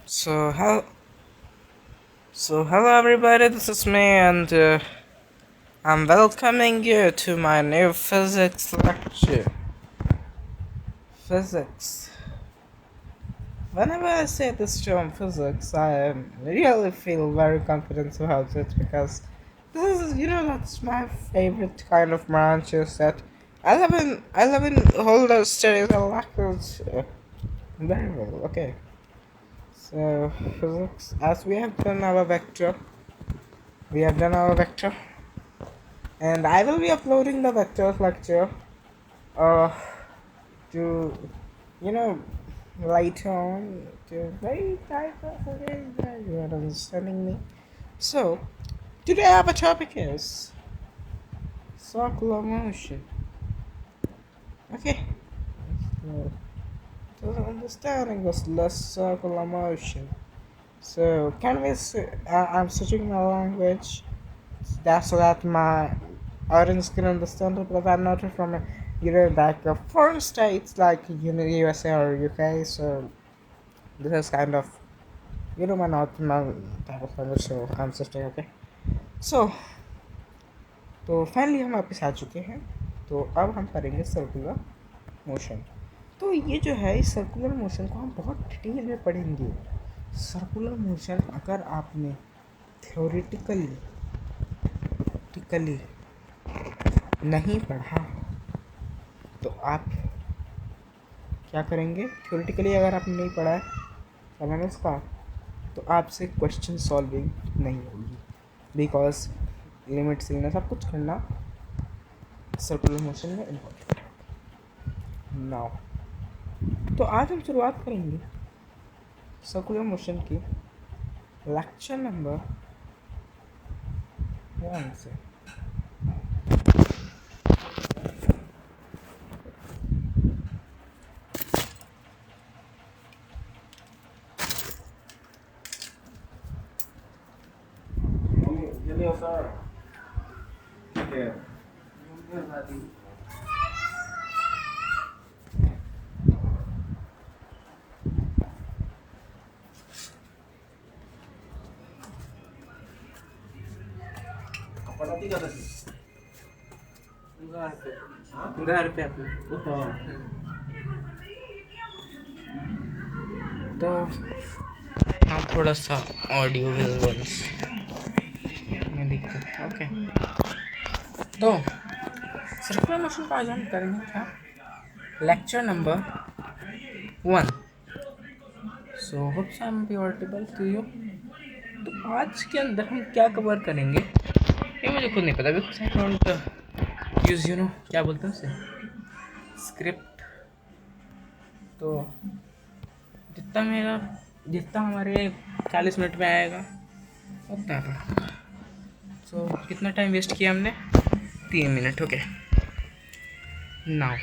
So how hello everybody, this is me and I'm welcoming you to my new physics lecture. Physics. Whenever I say this term physics, I really feel very confident about it because this is, that's my favorite kind of branch is that I live in all those studies and lectures very well. Okay. So physics, as we have done our vector and I will be uploading the vectors lecture uh to you know later on to very type of okay, yeah, you are understanding me. So today our topic is circular motion. Okay. So to understanding this less circular motion. So can we I'm switching my language that's so that my audience can understand it because I'm not from like foreign states like USA or UK, so this is kind of my not my type of language, so I'm switching. Okay, so तो finally हम वापस आ चुके हैं. तो अब हम करेंगे circular motion. तो ये जो है इस सर्कुलर मोशन को हम बहुत डिटेल में पढ़ेंगे. सर्कुलर मोशन अगर आपने थ्योरेटिकली नहीं पढ़ा तो आप क्या करेंगे. थ्योरेटिकली अगर आपने नहीं पढ़ा है एनालिसिस का तो आपसे क्वेश्चन सॉल्विंग नहीं होगी बिकॉज लिमिट सीखना सब कुछ करना सर्कुलर मोशन में इम्पोर्टेंट है. नाउ तो आज हम शुरुआत करेंगे सर्कुलर मोशन की लेक्चर नंबर 1 से. घर पे अपने तो हाँ थोड़ा सा ऑडियो विजुअल्स में दिक्कत है. ओके तो सर्कुलर मोशन का आज हम करेंगे क्या lecture number 1. So hope I am be audible to you. तो आज के अंदर हम क्या कवर करेंगे ये मुझे खुद नहीं पता बिकॉज आई डोंट यूज क्या बोलते हैं उसे स्क्रिप्ट. तो जितना हमारे 40 मिनट में आएगा उतना पढ़ा. सो कितना टाइम वेस्ट किया हमने 3 मिनट. ओके नाउ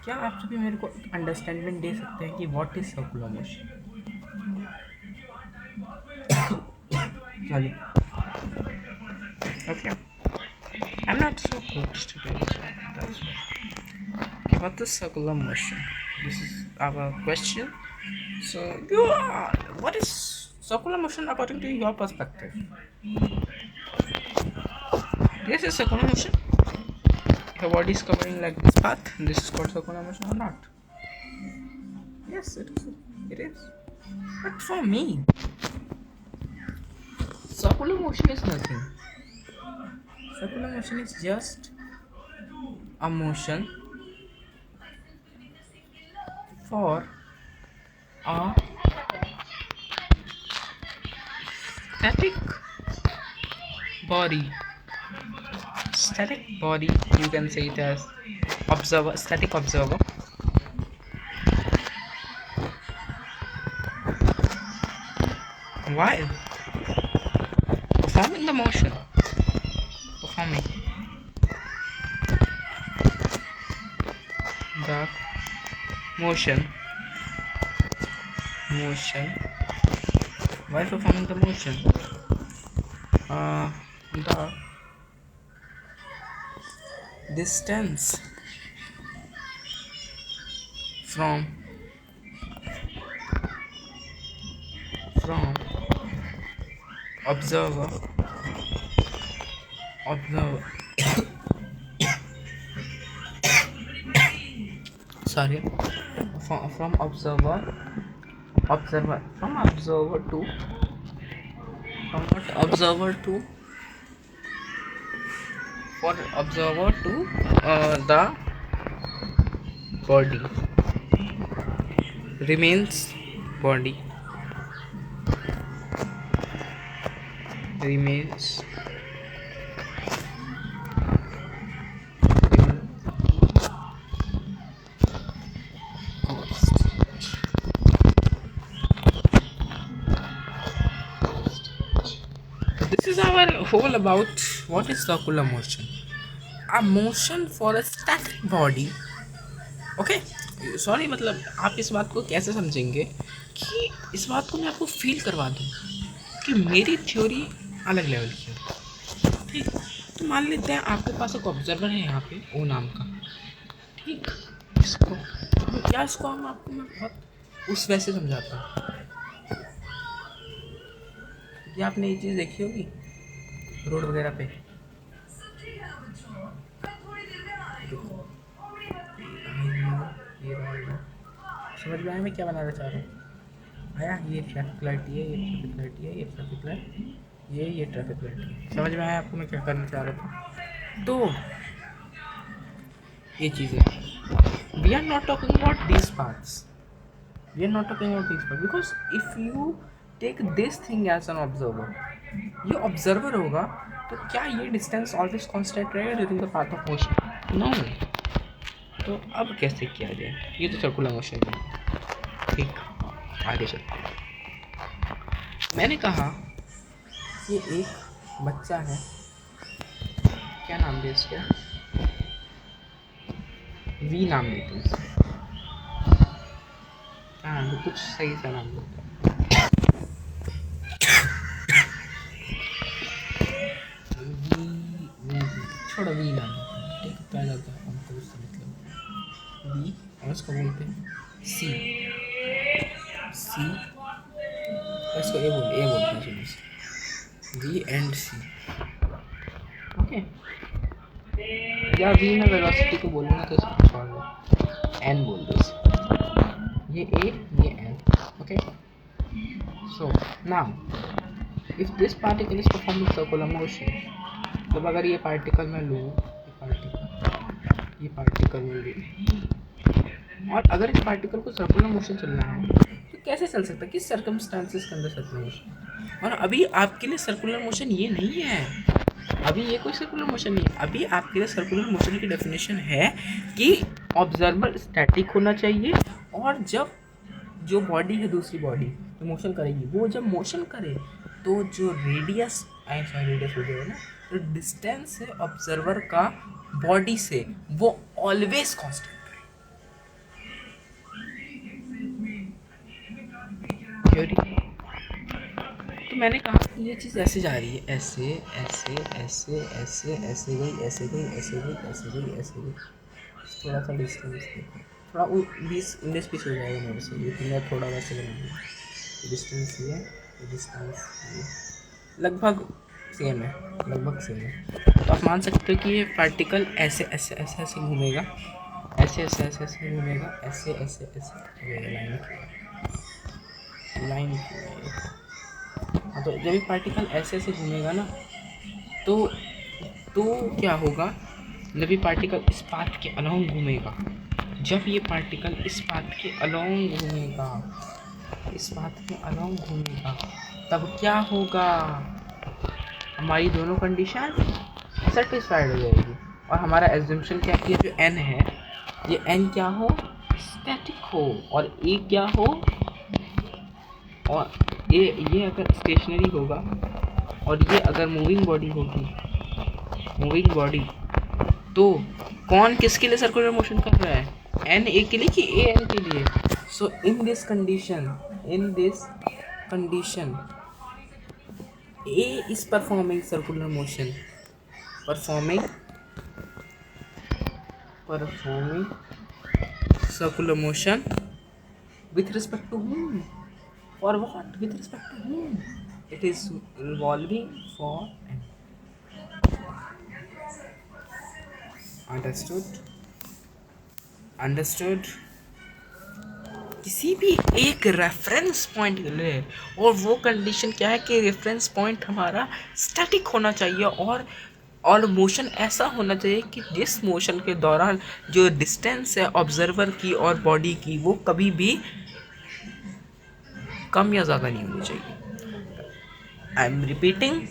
क्या आप सभी मेरे को अंडरस्टैंडिंग दे सकते हैं कि व्हाट इज सर्कुलर मोशन. चलिए okay, I'm not so good today, so that's why. Okay, what is circular motion? This is our question. So what is circular motion according to your perspective? This is circular motion. Your body is covering like this path. This is called circular motion or not? Yes, it is. It is. But for me, circular motion is nothing. Circular motion is just a motion for a static body. Static body, you can say it as static observer while performing the motion. Performing the motion while performing the motion the distance from from observer observer sorry from observer from observer to from what observer to for observer to the body remains body remains this is our whole about what is circular motion. A motion for a static body. Okay sorry मतलब आप इस बात को कैसे समझेंगे कि इस बात को मैं आपको फील करवा दूँ कि मेरी थ्योरी अलग लेवल की है। ठीक, तो मान लेते हैं आपके पास एक ऑब्जर्वर है यहाँ पे ओ नाम का। ठीक, इसको क्या इसको हम आपको मैं बहुत उस वैसे समझाता हूँ कि आपने ये चीज़ देखी होगी रोड वगैरह पे। ये समझ में आया मैं क्या बनाना चाह रहा हूँ? आया, ये ट्रैफिक लाइट, ये ट्रैफिक लाइट, ये ट्रैफिक लाइट, ये ट्रैफिक लाइट। समझ में आया आपको मैं क्या करना चाह रहा था? तो ये चीज़ें we are not talking about this parts, we are not talking about this part because if you take this thing as an observer, ये ऑब्जर्वर होगा तो क्या ये डिस्टेंस ऑलवेज कांस्टेंट रहेगा during the path of motion? No. तो अब कैसे किया जाए? ये तो सर्कुलर मोशन है। ठीक, आगे चलते हैं। मैंने कहा ये एक बच्चा है, क्या नाम दे इसका? वी नाम देते हैं इसका। क्या नाम दे? कुछ सही सा नाम देते हैं। छोड़ो, वी नाम देते हैं। ठीक, क्या जाता है हमको उससे मतलब वी, और उसको बोलते हैं सी। सी इसको ए बोलते हैं सुनो, वी एंड सी। ओके, या वी में वेलोसिटी को बोलूँगा तो इसको छोड़ दो, एन बोल दो इसे। ये ए, ये N. Okay, so now if this particle is performing circular motion, मतलब अगर ये पार्टिकल मैं लूँ, ये पार्टिकल में लूँ, और अगर इस पार्टिकल को सर्कुलर मोशन चलना है तो कैसे चल सकता है, किस सर्कमस्टांसेस के अंदर सर्कुलर मोशन? और अभी आपके लिए सर्कुलर मोशन ये नहीं है, अभी ये कोई सर्कुलर मोशन नहीं है। अभी आपके लिए सर्कुलर मोशन की डेफिनेशन है कि ऑब्जर्वर स्टैटिक होना चाहिए, और जब जो बॉडी है, दूसरी बॉडी जो मोशन करेगी, वो जब मोशन करे तो जो रेडियस हो जाएगा ना, तो डिस्टेंस है ऑब्जर्वर का बॉडी से वो ऑलवेज कांस्टेंट रहे। तो मैंने कहा कि ये चीज़ ऐसे जा रही है, ऐसे ऐसे ऐसे ऐसे ऐसे गई, ऐसे गई, ऐसे गई, ऐसे गई, ऐसे गई। थोड़ा सा डिस्टेंस देखो, थोड़ा 20-19 पीस हो जाएगा मेरे से, ये तो मैं थोड़ा वैसे बनाऊँगा। डिस्टेंस ये, डिस्टेंस ये लगभग सेम है, लगभग सेम है। तो आप मान सकते हो कि ये पार्टिकल ऐसे ऐसे ऐसे ऐसे घूमेगा, ऐसे ऐसे ऐसे ऐसे घूमेगा, ऐसे ऐसे ऐसे लाइन हाँ, तो जब ये पार्टिकल ऐसे ऐसे घूमेगा ना, तो क्या होगा, जब ये पार्टिकल इस पाथ के अलोंग घूमेगा, जब ये पार्टिकल इस पाथ के अलोंग घूमेगा, इस पाथ के अलोंग घूमेगा, तब क्या होगा, हमारी दोनों कंडीशन सेटिस्फाइड हो जाएगी। और हमारा एज्यूम्पशन क्या कि जो एन है, ये एन क्या हो, स्टैटिक हो, और ए क्या हो, और ये अगर स्टेशनरी होगा, और ये अगर मूविंग बॉडी होगी, मूविंग बॉडी, तो कौन किसके लिए सर्कुलर मोशन कर रहा है, एन ए के लिए कि ए एन के लिए? So in this condition A is performing circular motion, performing circular motion with respect to whom? For what? With respect to whom? It is revolving for. Understood? Understood? किसी भी एक reference point के लिए, और वो condition क्या है कि रेफरेंस पॉइंट हमारा स्टैटिक होना चाहिए, और मोशन ऐसा होना चाहिए कि जिस मोशन के दौरान जो डिस्टेंस है ऑब्जर्वर की और बॉडी की वो कभी भी कम या ज़्यादा नहीं होनी चाहिए। आई एम रिपीटिंग,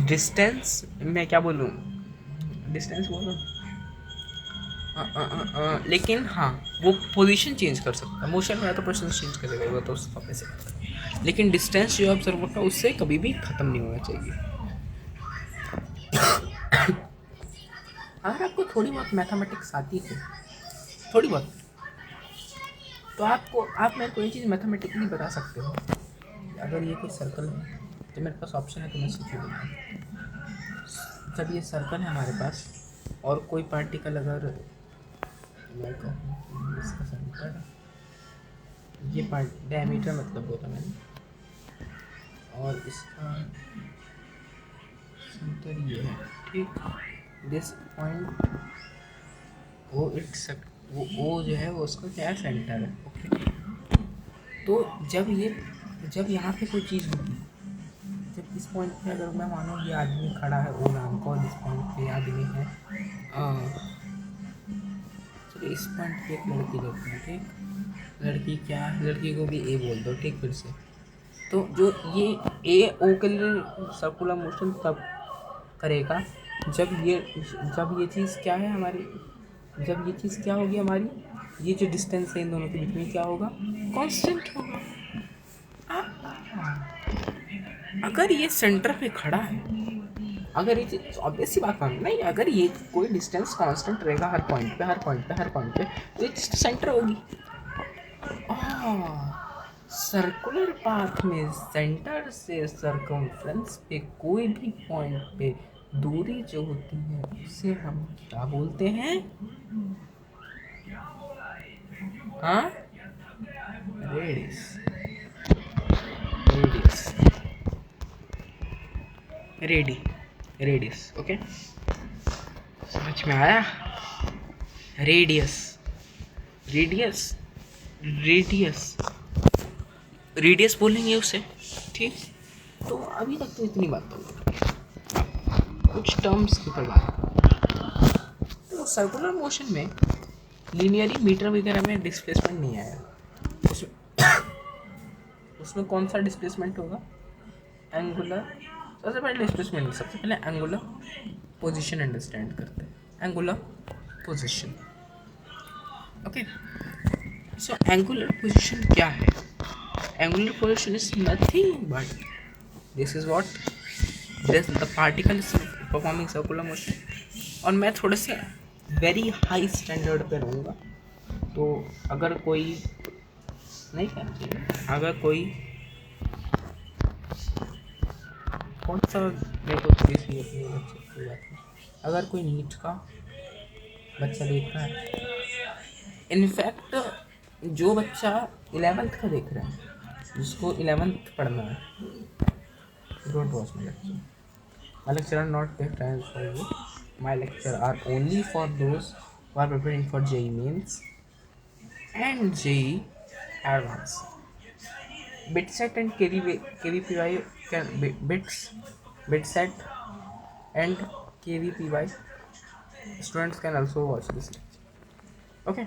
डिस्टेंस, मैं क्या बोलूँ, डिस्टेंस बोलूँ, लेकिन हाँ वो पोजीशन चेंज कर सकता है, मोशन में तो पोजीशन चेंज करेगा वो तो उस वापस से करता है, लेकिन डिस्टेंस जो ऑब्जर्वर का उससे कभी भी ख़त्म नहीं होना चाहिए। अगर आपको थोड़ी बहुत मैथमेटिक्स आती है, थोड़ी बहुत, तो आप मेरे को ये चीज़ मैथमेटिकली बता सकते हो। अगर ये कोई सर्कल है तो मेरे पास ऑप्शन है, तो मैं सीखी दूँगा। जब ये सर्कल है हमारे पास और कोई पार्टिकल अगर मैं कहूँ इसका सेंटर, ये पार्ट डायमीटर मतलब बोला मैंने, और इसका सेंटर ये है, ठीक, दिस पॉइंट वो इट्स वो ओ जो है वो उसका क्या है, सेंटर है। ओके, तो जब यहाँ पे कोई चीज़ होगी, जब इस पॉइंट पे अगर मैं मानो ये आदमी खड़ा है ओ नाम का, और इस पॉइंट पे आदमी है चलो इस पॉइंट पे एक लड़की लेते हैं, ठीक, लड़की क्या है, लड़की को भी ए बोल दो, ठीक, फिर से, तो जो ये ए ओ के लिए सर्कुलर मोशन तब करेगा जब ये चीज़ क्या है हमारी, जब ये चीज़ क्या होगी हमारी, ये जो डिस्टेंस है इन दोनों के बीच में क्या होगा, कांस्टेंट होगा। अगर ये सेंटर पे खड़ा है, अगर ये चीज़ ऑब्वियस सी बात नहीं, अगर ये कोई डिस्टेंस कांस्टेंट रहेगा हर पॉइंट पे, तो ये सेंटर होगी। सर्कुलर पाथ में सेंटर से सरकमफ्रेंस पे कोई भी पॉइंट पे दूरी जो होती है उसे हम क्या बोलते हैं, हाँ, रेडियस, रेडियस। ओके, समझ में आया? रेडियस बोलेंगे उसे, ठीक। तो अभी तक तो इतनी बात हो, कुछ टर्म्स की बात। तो सर्कुलर मोशन में लीनियरी मीटर वगैरह में डिस्प्लेसमेंट नहीं आया, उसमें कौन सा डिस्प्लेसमेंट होगा, एंगुलर, सबसे पहले एंगुलर पोजीशन अंडरस्टैंड करते हैं, angular position. Okay, so angular position क्या है? Angular position is nothing but this is what the particle is performing circular motion. और मैं थोड़े से वेरी हाई स्टैंडर्ड पे रहूँगा, तो अगर कोई नहीं कहना चाहिए, अगर कोई कौन सा, मेरे को थोड़ी सी अपनी बच्चे की बात है, अगर कोई नीट का बच्चा देख रहा है, इनफैक्ट जो बच्चा 11th का देख रहा है, जिसको 11th पढ़ना है, don't watch my lecture, my lecture are not take time for you, my lecture are only for those who are preparing for JEE mains and JEE advance. Bitset and KVPY can Bitset and KVPY students can also watch this lecture. Okay,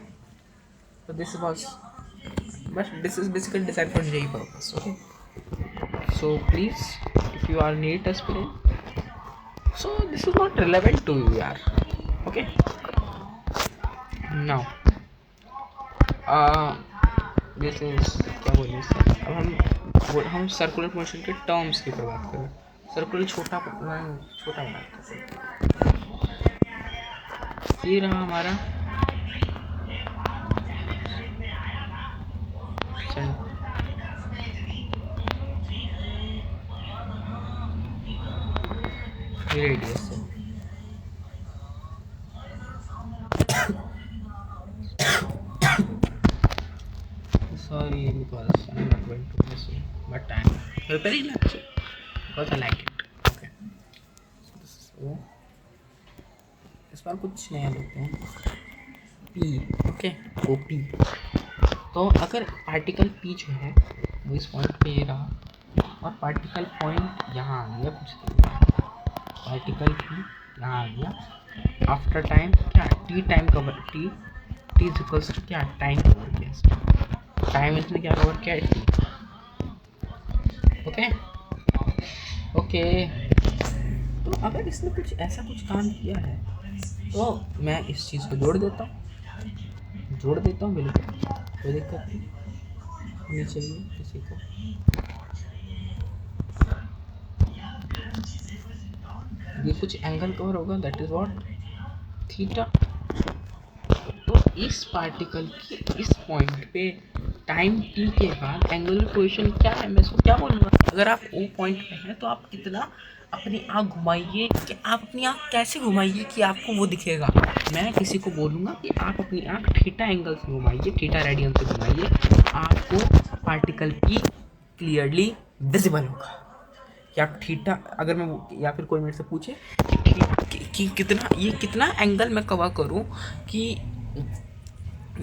so this is basically designed for JEE purpose. Okay, so please, if you are NEET aspirant, so this is not relevant to you, yaar. Okay, now this is क्या बोलिए, अब हम circular motion के terms की बात करें। Circular छोटा बनाते हैं, ये रहा हमारा रेडियस है, sorry because I'm not going to miss you, but I'm preparing lecture because I like it. Okay. So इस बार कुछ नया लेते हैं. P. ओके. OP. तो अगर पार्टिकल P जो है वो इस पॉइंट पे रहा और पार्टिकल पॉइंट यहाँ आ गया कुछ देर बाद, पार्टिकल P यहाँ आ गया आफ्टर टाइम क्या T time cover T T is equals to क्या टाइम कवर किया, टाइम इसने क्या कवर किया टी. Okay okay. तो अगर इसने कुछ ऐसा कुछ काम किया है तो मैं इस चीज़ को जोड़ देता हूँ बिल्कुल कोई दिक्कत नहीं होनी चाहिए किसी को. ये कुछ एंगल कवर होगा दैट इज व्हाट थीटा. तो इस पार्टिकल की इस पॉइंट पे टाइम टी के बाद एंगुलर पोजीशन क्या है, मैं इसको क्या बोलूँगा. अगर आप ओ पॉइंट पे हैं तो आप कितना अपनी आँख घुमाइए कि आप अपनी आँख कैसे घुमाइए कि आपको वो दिखेगा. मैं किसी को बोलूँगा कि आप अपनी आँख थीटा एंगल से घुमाइए, थीटा रेडियन से घुमाइए, आपको पार्टिकल की क्लियरली विजिबल होगा. या थीटा अगर मैं या फिर कोई मेरे से पूछे कि कितना एंगल मैं कवर करूं कि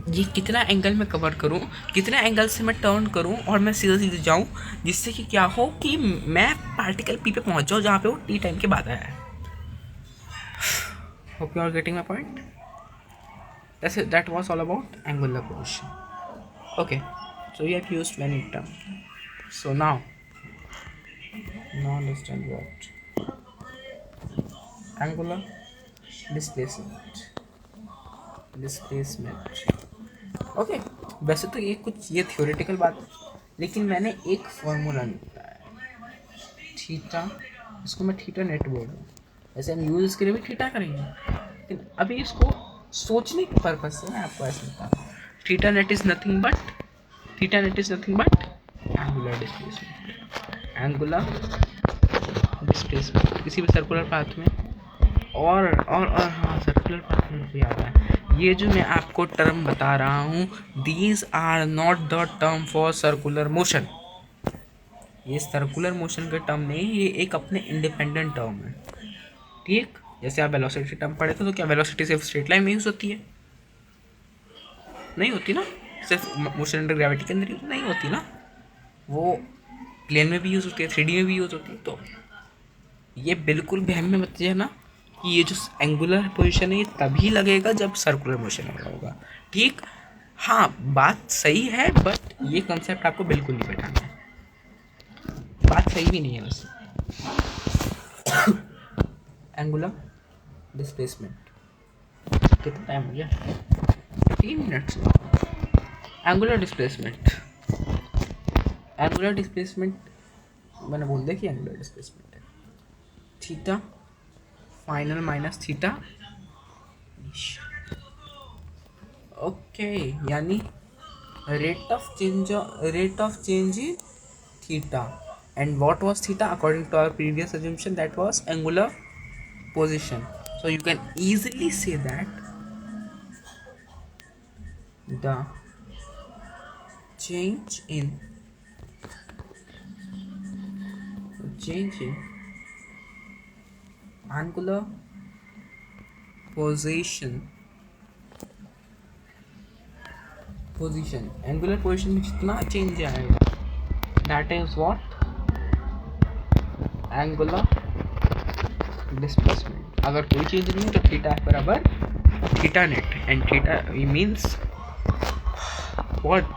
ये कितना एंगल मैं कवर करूं, कितना एंगल से मैं टर्न करूं और मैं सीधे जाऊं जिससे कि क्या हो कि मैं पार्टिकल पी पे पहुंच जाऊं जहां पे वो टी टाइम के बाद आया है. Hope you are getting my point. That was all about angular position. Okay so we have used many terms. So now understand what angular displacement. Okay वैसे तो ये कुछ ये थ्योरेटिकल बात है लेकिन मैंने एक फॉर्मूला निकाला है थीटा, इसको मैं थीटा नेट बोल रहा हूँ. वैसे हम यूज इसके लिए भी थीटा करेंगे लेकिन अभी इसको सोचने के पर्पज से मैं आपको ऐसे बता रहा हूँ. Theta net is nothing but angular displacement किसी भी सर्कुलर पाथ में. और हाँ सर्कुलर पाथ में मुझे याद है ये जो मैं आपको टर्म बता रहा हूँ these are not the term for circular motion. ये सर्कुलर मोशन के टर्म नहीं, ये एक अपने इंडिपेंडेंट टर्म है. ठीक जैसे आप वेलोसिटी टर्म पढ़े थे तो क्या वेलोसिटी सिर्फ स्ट्रेट लाइन में यूज होती है? नहीं होती ना. सिर्फ मोशन अंडर ग्रेविटी के अंदर नहीं होती ना, वो प्लेन में भी यूज़ होती है, 3D में भी यूज़ होती है. तो ये बिल्कुल बहम में मत जाना कि ये जो एंगुलर पोजीशन है ये तभी लगेगा जब सर्कुलर मोशन होगा. ठीक हाँ बात सही है बट ये कंसेप्ट आपको बिल्कुल नहीं बैठाना है. बात सही भी नहीं है वैसे. एंगुलर डिस्प्लेसमेंट कितना टाइम हो गया? 3 मिनट्स. एंगुलर डिस्प्लेसमेंट मैंने बोल दिया कि एंगुलर डिस्प्लेसमेंट है theta final minus theta. Okay यानी rate of change in theta. And what was theta according to our previous assumption that was angular position. So you can easily say that the change in angular position angular position में जितना change आएगा that is what angular displacement. अगर कोई चीज़ नहीं है तो theta बराबर theta net and theta means what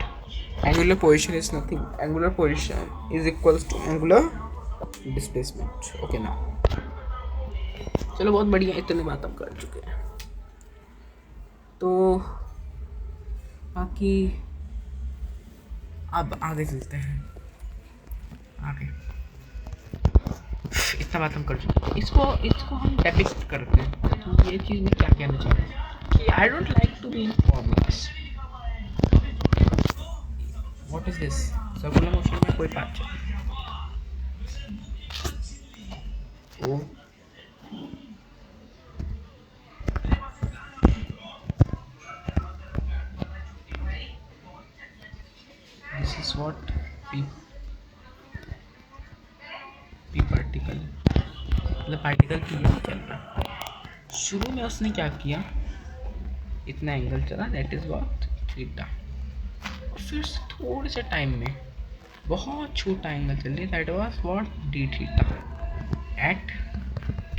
angular position is nothing, angular position is equals to angular displacement. Okay now चलो बहुत बढ़िया इतनी बात हम कर चुके हैं तो बाकी अब आगे चलते हैं. आगे इतना बात हम कर चुके हैं, इसको हम डेपिक्ट करते हैं. तो ये चीज़ मैं क्या कहना चाहता हूँ कि I don't like to be in formulas. What is this circular motion में कोई part O this is what P P particle, मतलब पार्टिकल पी चल रहा। शुरू में उसने क्या किया, इतना एंगल चला, दैट इज व्हाट थीटा। और फिर से थोड़े से टाइम में बहुत छोटा एंगल चल रही, that was what D theta. At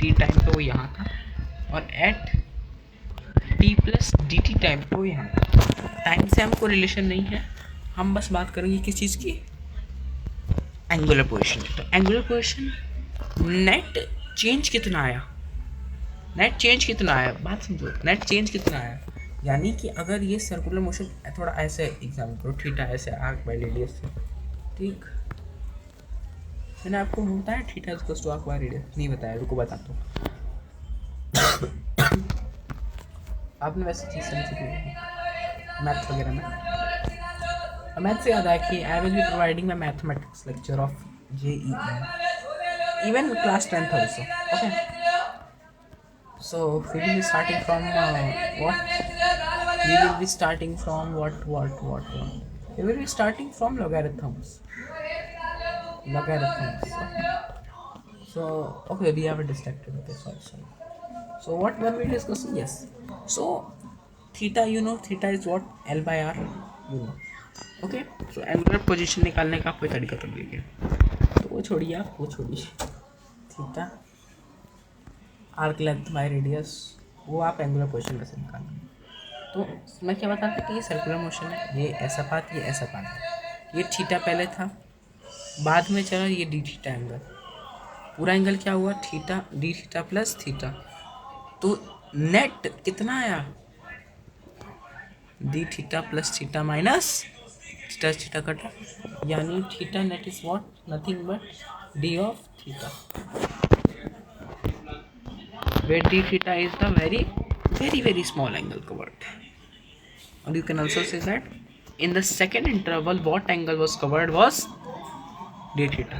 T time पे वो यहाँ था, और at T plus D T time पे वो यहाँ था। टाइम से हमको रिलेशन नहीं है, हम बस बात करेंगे किस चीज़ की, एंगुलर पोजीशन। तो एंगुलर पोजीशन नेट चेंज कितना आया, नेट चेंज कितना आया, बात समझो, नेट चेंज कितना आया। यानी कि अगर ये सर्कुलर मोशन थोड़ा ऐसे एग्जाम्पल करो, थीटा ऐसे आर्क बाय रेडियस से, ठीक, मैंने आपको बताया theta is equal to arc by radius, नहीं बताया, रुको बताता हूँ। आपने वैसे चीज़ समझी थी मैथ वगैरह में। मैथ से याद आया कि I will be providing my mathematics lecture of JEE even class 10th also. Okay, so we will be starting from what we will be starting from what we will be starting from logarithms. Okay. So okay, we have a distracted. Okay, sorry. So what were we discussing? Yes, so theta, you know, theta is what, L by R, you know. Okay, so angular position निकालने का कोई तरीका तो देखिए, तो वो छोड़िए, आप वो छोड़िए, theta arc length by radius, वो आप एंगुलर पोजीशन में से निकालेंगे। तो मैं क्या बताता कि ये सर्कुलर मोशन है, ये ऐसा पाथ, ये ऐसा पाथ है, ये थीटा पहले था, बाद में चला ये डी थीटा एंगल, पूरा एंगल क्या हुआ, theta D theta plus theta. तो नेट कितना आया, D theta plus theta minus theta, theta कटा, यानी theta net is what, nothing but D of theta, where d theta is the very small angle covered. And you can also say that in the second interval what angle was covered was d theta.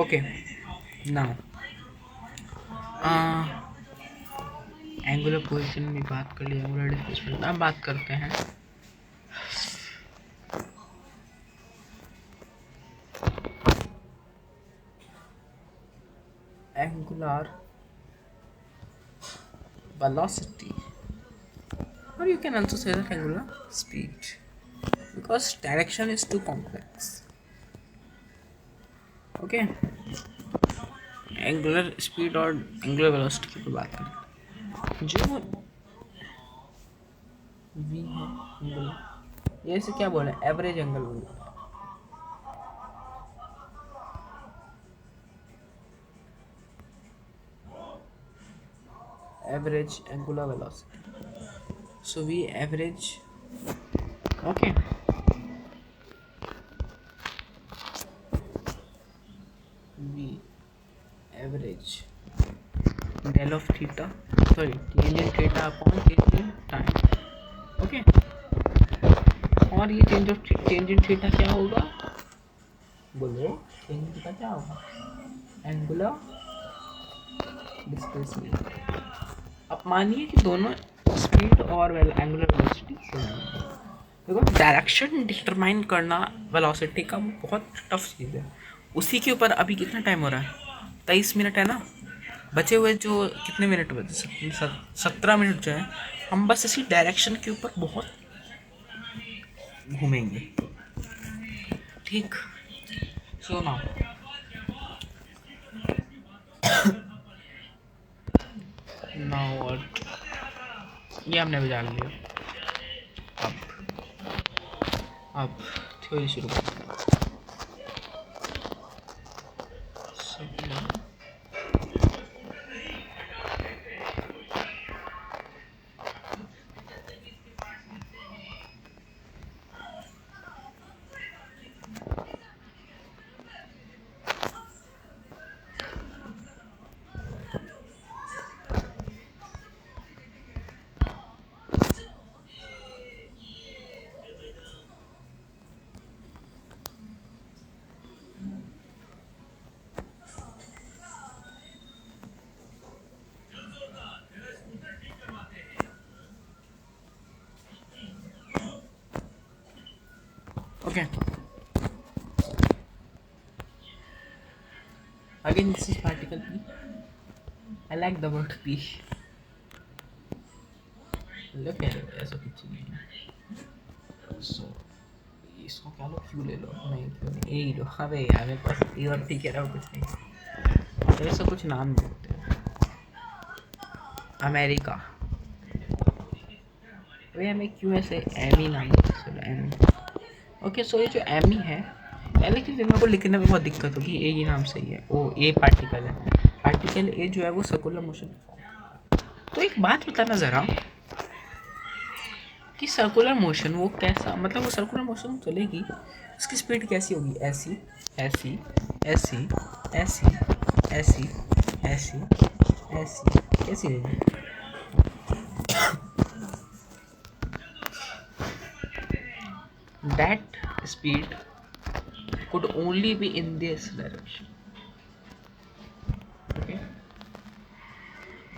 Okay, now angular position में बात कर ली, angular displacement. अब बात करते हैं angular velocity, or you can also say that angular speed, because direction is too complex. Okay, angular speed और angular velocity की बात करें, जो v है एंगुलर, ये से क्या बोले, एवरेज एंगल बोले, average angular velocity. So we average, okay, we average del of theta, sorry, change in theta upon change in time. Okay, और ये change in theta क्या होगा, बोलो, change in theta क्या होगा, angular displacement। अब मानिए कि दोनों स्पीड और एंगुलर वेलोसिटी सेम है, देखो डायरेक्शन डिटरमाइन करना वेलोसिटी का बहुत टफ चीज़ है। उसी के ऊपर अभी कितना टाइम हो रहा है, 23 मिनट है ना, बचे हुए जो कितने मिनट बचे, 17 मिनट जो है, हम बस इसी डायरेक्शन के ऊपर बहुत घूमेंगे, ठीक। सो नाउ और ये हमने भी जान लिया, अब थ्योरी शुरू करते हैं। Okay. Again, this is particle P. I like the word P. Look at it, ऐसा कुछ नहीं है. So, इसको क्या लो, क्यों ले लो, नहीं क्यों नहीं, ए लो. अबे यार मेरे पास ये और ठीक है, कुछ नहीं. तो ऐसा कुछ नाम देते हैं. अमेरिका. वे हमें क्यों ऐसे एमी नाम देते हैं. ओके, सो ये जो एमी है, पहले की मेरे को लिखने में बहुत दिक्कत होगी. ए ही नाम सही है. ओ ए पार्टिकल है. पार्टिकल ए जो है वो सर्कुलर मोशन. तो एक बात बताना ज़रा कि सर्कुलर मोशन वो कैसा, मतलब वो सर्कुलर मोशन चलेगी, उसकी स्पीड कैसी होगी. ऐसी ऐसी ऐसी ऐसी ऐसी ऐसी ऐसी कैसी होगी. That speed could only be in this direction. Okay?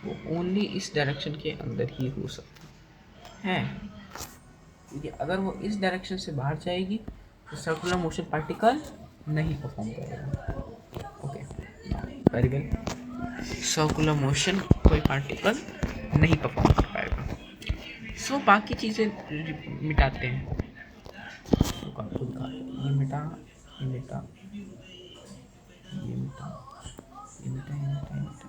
वो ओनली इस डायरेक्शन के अंदर ही हो सकती है, क्योंकि अगर वो इस डायरेक्शन से बाहर जाएगी तो सर्कुलर मोशन पार्टिकल नहीं परफॉर्म करेगा. Okay, very well. Circular motion कोई पार्टिकल नहीं परफॉर्म कर पाएगा. सो बाकी चीज़ें मिटाते हैं. ये मिटा, ये मिटा, ये मिटा, ये मिटा, ये मिटा, ये मिटा.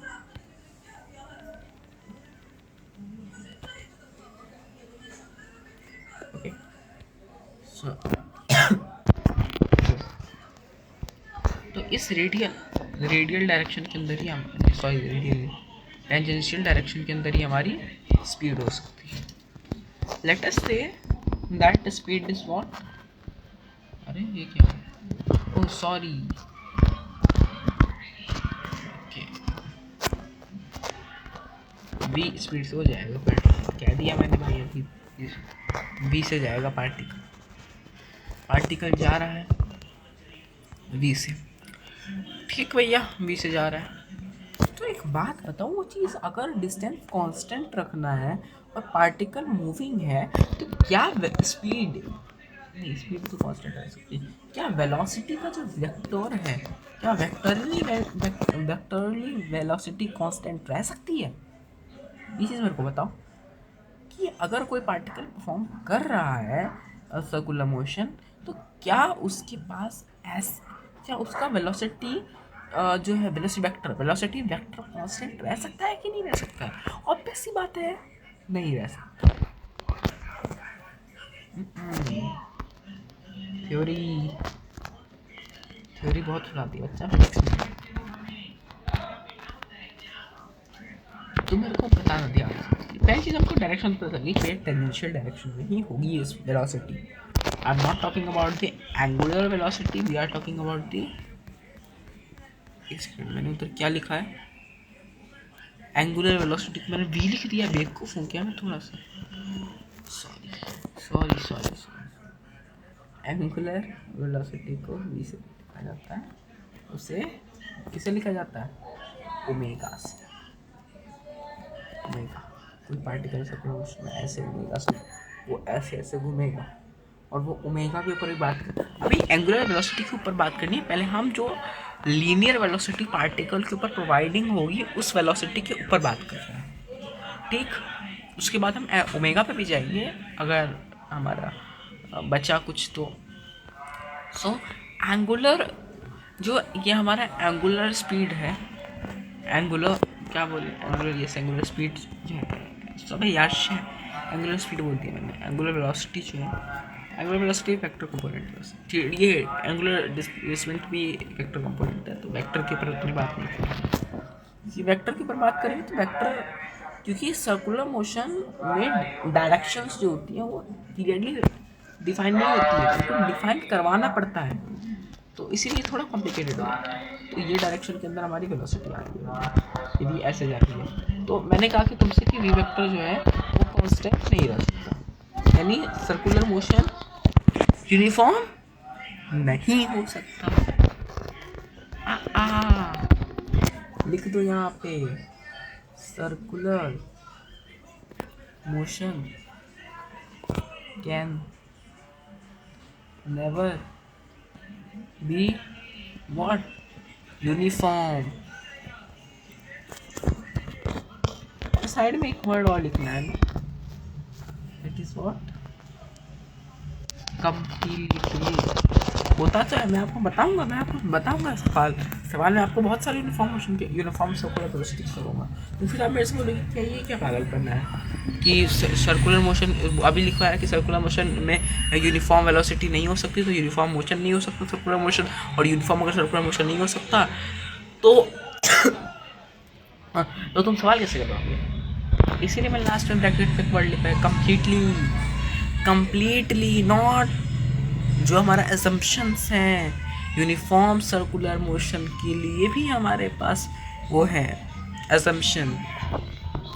ओके, सो तो इस रेडियल डायरेक्शन के अंदर ही हम, सॉरी रेडियल टेंजेंशियल डायरेक्शन के अंदर ही हमारी स्पीड हो सकती है. Let us say that speed is what. अरे ये क्या है. Oh sorry. Okay, v speed से हो जाएगा पार्टिकल. कह दिया मैंने भैया कि v से जाएगा पार्टिकल. पार्टिकल जा रहा है v से. ठीक भैया, v से जा रहा है. तो एक बात बताओ, वो चीज़ अगर डिस्टेंस कांस्टेंट रखना है और पार्टिकल मूविंग है तो क्या स्पीड, नहीं स्पीड तो कांस्टेंट रह सकती है, क्या वेलोसिटी का जो वेक्टर है, क्या वेक्टरली वेलोसिटी कांस्टेंट रह सकती है. ये चीज़ मेरे को बताओ कि अगर कोई पार्टिकल परफॉर्म कर रहा है सर्कुलर मोशन, तो क्या उसके पास क्या उसका वेलोसिटी जो है वेलोसिटी वेक्टर कांस्टेंट रह सकता है कि नहीं रह सकता है. ऑब्वियस सी बात है, नहीं रह सकता. थ्योरी बहुत सुनाती है बच्चा फिजिक्स में. तो मेरे को बताना ध्यान. पहली चीज़ हमको डायरेक्शन पता चली कि टेंजेंशियल डायरेक्शन में ही होगी इस velocity. I am not talking about the angular velocity, we are talking about the, मैंने उधर क्या लिखा है, एंगुलर वेलोसिटी. मैंने वी लिख दिया, बेवकूफ़ हूँ क्या मैं थोड़ा सा. सॉरी. एंगुलर वेलोसिटी को वी से लिखा जाता है, उसे किसे लिखा जाता है, ओमेगा से. ओमेगा, कोई पार्टिकल सर्कुलेशन में ऐसे ओमेगा से वो ऐसे ऐसे घूमेगा, और वो ओमेगा के ऊपर भी बात कर. अभी एंगुलर वेलोसिटी के ऊपर बात करनी है. पहले हम जो लीनियर वेलोसिटी पार्टिकल के ऊपर प्रोवाइडिंग होगी उस वेलोसिटी के ऊपर बात कर रहे हैं. ठीक, उसके बाद हम ओमेगा पे भी जाएंगे अगर हमारा बचा कुछ तो. सो एंगुलर जो ये हमारा एंगुलर स्पीड है, एंगुलर क्या बोले, एंगुलर ये एंगुलर स्पीड जो है सब याद है. एंगुलर स्पीड बोलती है मैंने. एंगुलर वेलोसिटी जो है, एंगुलर वेलोसिटी वेक्टर कंपोनेंट है. ये एंगुलर डिस्प्लेसमेंट भी वेक्टर कंपोनेंट है. तो वेक्टर के ऊपर उतनी बात नहीं करेंगे. वेक्टर के ऊपर बात करेंगे तो वेक्टर, क्योंकि सर्कुलर मोशन में डायरेक्शंस जो होती हैं वो क्लियरली डिफाइन नहीं होती है, तो डिफाइन करवाना पड़ता है, तो इसीलिए थोड़ा कॉम्प्लिकेटेड हो जाता है. तो ये डायरेक्शन के अंदर हमारी वेलोसिटी आ रही है, यदि ऐसे जा रही है. तो मैंने कहा कि तुमसे कि वी वेक्टर जो है वो कांस्टेंट नहीं रह सकता, यानी सर्कुलर मोशन यूनिफॉर्म नहीं हो सकता. लिख दो यहाँ पे, circular motion can never be what? Uniform. Side में एक वर्ड और लिखना है, इट इज व्हाट? कंप्लीटली। होता तो है, मैं आपको बताऊंगा सवाल में आपको बहुत सारे यूनिफॉर्म सर्कुलर वेलोसिटी करूँगा। तो फिर आप मेरे से बोलोगे क्या ये क्या पागल करना है कि सर्कुलर मोशन अभी लिखा है कि सर्कुलर मोशन में यूनिफॉर्म वेलोसिटी नहीं हो सकती, तो यूनिफॉर्म मोशन नहीं हो सकता सर्कुलर मोशन, और यूनिफॉर्म अगर सर्कुलर मोशन नहीं हो सकता तो तो तुम सवाल कैसे कर पाओगे? इसीलिए मैं लास्ट में ब्रैकेट पे वर्ड लिखा है कंप्लीटली नॉट। जो हमारा एजम्पशंस हैं यूनिफॉर्म सर्कुलर मोशन के लिए भी हमारे पास वो है एजम्पशन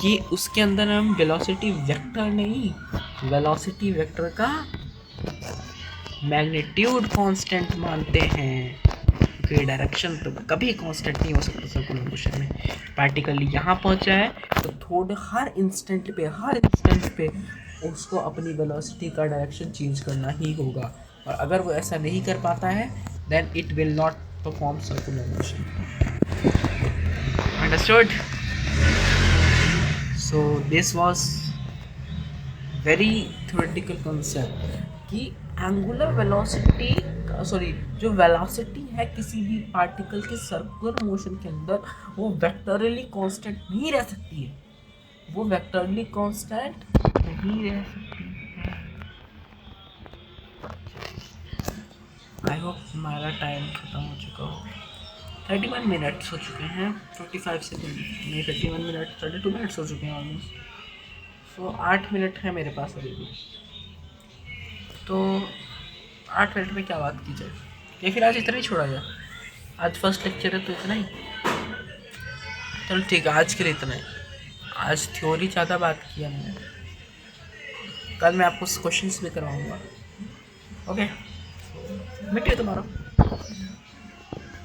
कि उसके अंदर हम वेलोसिटी वेक्टर नहीं, वेलोसिटी वेक्टर का मैग्नीट्यूड कांस्टेंट मानते हैं, क्योंकि डायरेक्शन तो कभी कांस्टेंट नहीं हो सकता सर्कुलर मोशन में। पार्टिकल यहाँ पहुँचा है तो थोड़े हर इंस्टेंट पे उसको अपनी वेलोसिटी का डायरेक्शन चेंज करना ही होगा, और अगर वो ऐसा नहीं कर पाता है then it will not perform circular motion. Understood? So this was very theoretical concept कि एंगुलर वेलोसिटी जो वेलोसिटी है किसी भी पार्टिकल के सर्कुलर मोशन के अंदर वो वेक्टरली कांस्टेंट नहीं रह सकती है, वो वेक्टरली कांस्टेंट नहीं रह सकती है। आई होप हमारा टाइम ख़त्म हो चुका हो। 31 मिनट्स हो चुके हैं, 45 सेकेंड नहीं 31 मिनट 32 मिनट्स हो चुके हैं ऑलमोस्ट। सो 8 मिनट है मेरे पास अभी भी, तो 8 मिनट में क्या बात की जाए, या फिर आज इतना ही छोड़ा जाए? आज फर्स्ट लेक्चर है तो इतना ही, चलो ठीक है आज के लिए इतना ही। आज थ्योरी ज़्यादा बात किया मैंने, कल मैं आपको क्वेश्चंस भी करवाऊँगा। ओके, मिट्टी तुम्हारा।